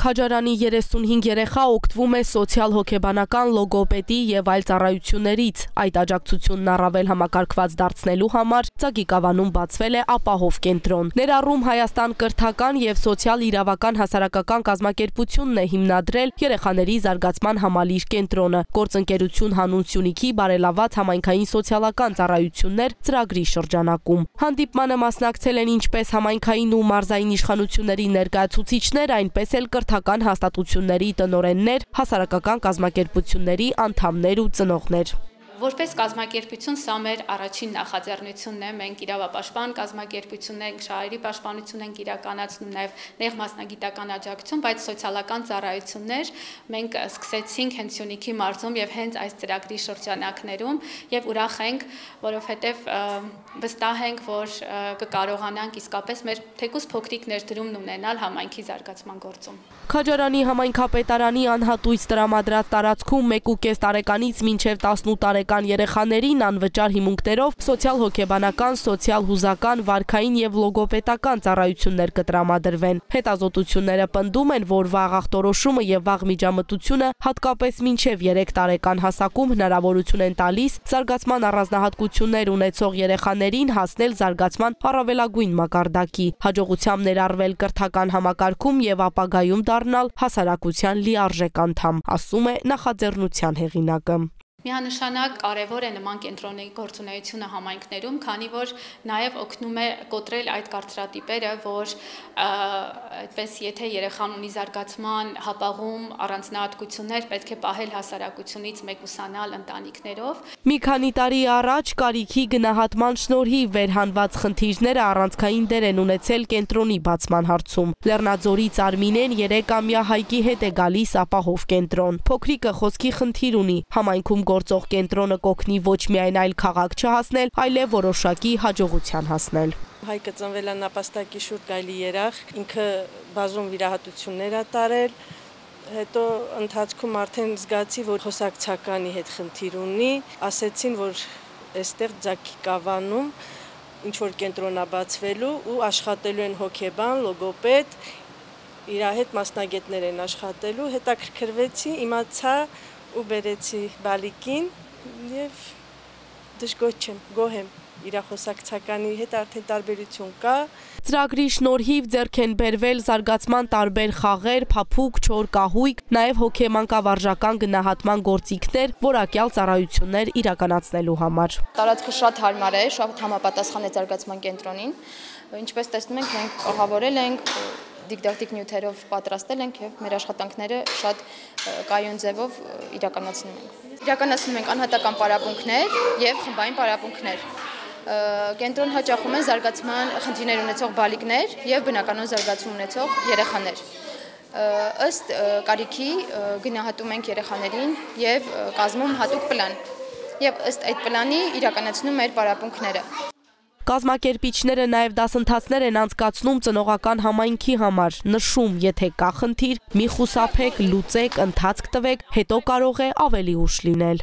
Քաջարանի 35 երեխա օգտվում է սոցիալ-հոգեբանական լոգոպեդի և այլ ծառայություններից։ Այդ աջակցությունն առավել համակարգված դարձնելու համար Ծագիկավանում բացվել է ապահով կենտրոն։ Ներառում Հայաստան կրթական և սոցիալ-իրավական հասարակական կազմակերպությունն է հիմնադրել երեխաների զարգացման համալիր կենտրոնը, գործընկերություն հանուն Սյունիքի բարելաված համայնքային սոցիալական ծառայություններ ծրագրի շրջանակում։ Հանդիպմանը մասնակցել են ինչպես համայնքային ու մարզային իշխանությունների ներկայացուցիչներ, այնպես էլ կրթական հաստատությունների տնօրեններ, հասարակական կազմակերպությունների անդամներ ու ծնողներ։ Որպես կազմակերպություն սա մեր առաջին նախաձեռնությունն է, մենք իրավապաշտպան կազմակերպություններ ենք, շահերի պաշտպանություն ենք իրականացնում, նաև նեղ մասնագիտական աջակցություն, բայց սոցիալական ծառայություններ մենք սկսեցինք հենց Սյունիքի մարզում եւ հենց այս ծրագրի շրջանակներում եւ ուրախ ենք, որովհետեւ վստահ ենք, որ կկարողանանք իսկապես մեր թեկուզ փոքրիկ ներդրումն ունենալ համայնքի զարգացման գործում։ Քաջարանի համայնքապետարանի անհատույց տրամադրած տարածքում 1.5 տարեկանից մինչև 18 տարեկան երեխաներին անվճար հիմունքներով սոցիալ-հոգեբանական, սոցիալ-հուզական, վարքային և լոգոպեդական ծառայություններ կտրամադրվեն։ Հետազոտությունները պնդում են, որ վաղ ախտորոշումը և վաղ միջամտությունը հատկապես մինչև 3 տարեկան հասակում հնարավորություն են տալիս զարգացման առանձնահատկություններ ունեցող երեխաներին հասնել զարգացման առավելագույն մակարդակի, հաջողությամբ ներառվել կրթական համակարգում և ապագայում դառնալ հասարակության լիարժեք անդամ, ասում է նախաձեռնության հեղինակը։ Միանշանակ կարևոր է նման կենտրոնների գործունեությունը համայնքներում, քանի որ նաև օգնում է կոտրել այդ կարծրատիպերը, որ այդպես եթե երեխան ունի զարգացման հապաղում առանձնահատկություններ, պետք է պահել հասարակությունից մեկուսանալ ընտանիքներով։ Մի քանի տարի առաջ կարիքի գնահատման շնորհիվ վերհանված խնդիրները առանցքային դեր են ունեցել կենտրոնի բացման հարցում։ Լեռնաձորից Արմինեն 3-ամյա Հայկի հետ է գալիս ապահով կենտրոն։ Փոքրիկը խոսքի խնդիր ունի, համայնքում գործող կենտրոնը կօգնի ոչ միայն այլ քաղաք չհասնել, այլև որոշակի հաջողության հասնել։ Հայկը ծնվել է նապաստակի շուրջ գայլի երախ, ինքը բազում վիրահատություններ ա տարել, հետո ընթացքում արդեն զգացի, որ խոսակցականի հետ խնդիր ունի, ասեցին, որ այստեղ Ծագիկավանում ինչ որ կենտրոն ա բացվելու ու աշխատելու են հոգեբան, լոգոպեդ, իր հետ մասնագետներ են աշխատելու, հետաքրքրվեցի, իմացա ու բերեցի բալիկին և դժգոհ չեմ, գոհ եմ, իր խոսակցականի հետ արդեն տարբերություն կա։ Ծրագրի շնորհիվ ձեռք են բերվել զարգացման տարբեր խաղեր, փափուկ, չոր կահույք, նաև հոգեմանկավարժական գնահատման գործիքներ, որակյալ ծառայություններ իրականացնելու համար։ Տարածքը շատ հարմար է, շատ համապատասխան է զարգացման կենտրոնին, ինչպես տեսնում ենք, մենք կողավորել ենք դիդակտիկ նյութերով պատրաստել ենք և մեր աշխատանքները շատ կայուն ձևով իրականացնում ենք։ Իրականացնում ենք անհատական պարապմունքներ և խմբային պարապմունքներ։ Կենտրոն հաճախում են զարգացման խնդիրներ ունեցող բալիկներ և բնականոն զարգացում ունեցող երեխաներ։ Ըստ կարիքի գնահատում ենք երեխաներին և կազմում հատուկ պլան։ Եվ ըստ այդ պլանի իրականացնում մեր պարապմունքները։ Կազմակերպիչները նաև դասընթացներ են անցկացնում ծնողական համայնքի համար, նշում, եթե կա խնդիր, մի խուսափեք, լուծեք, ընթացք տվեք, հետո կարող է ավելի ուշ լինել։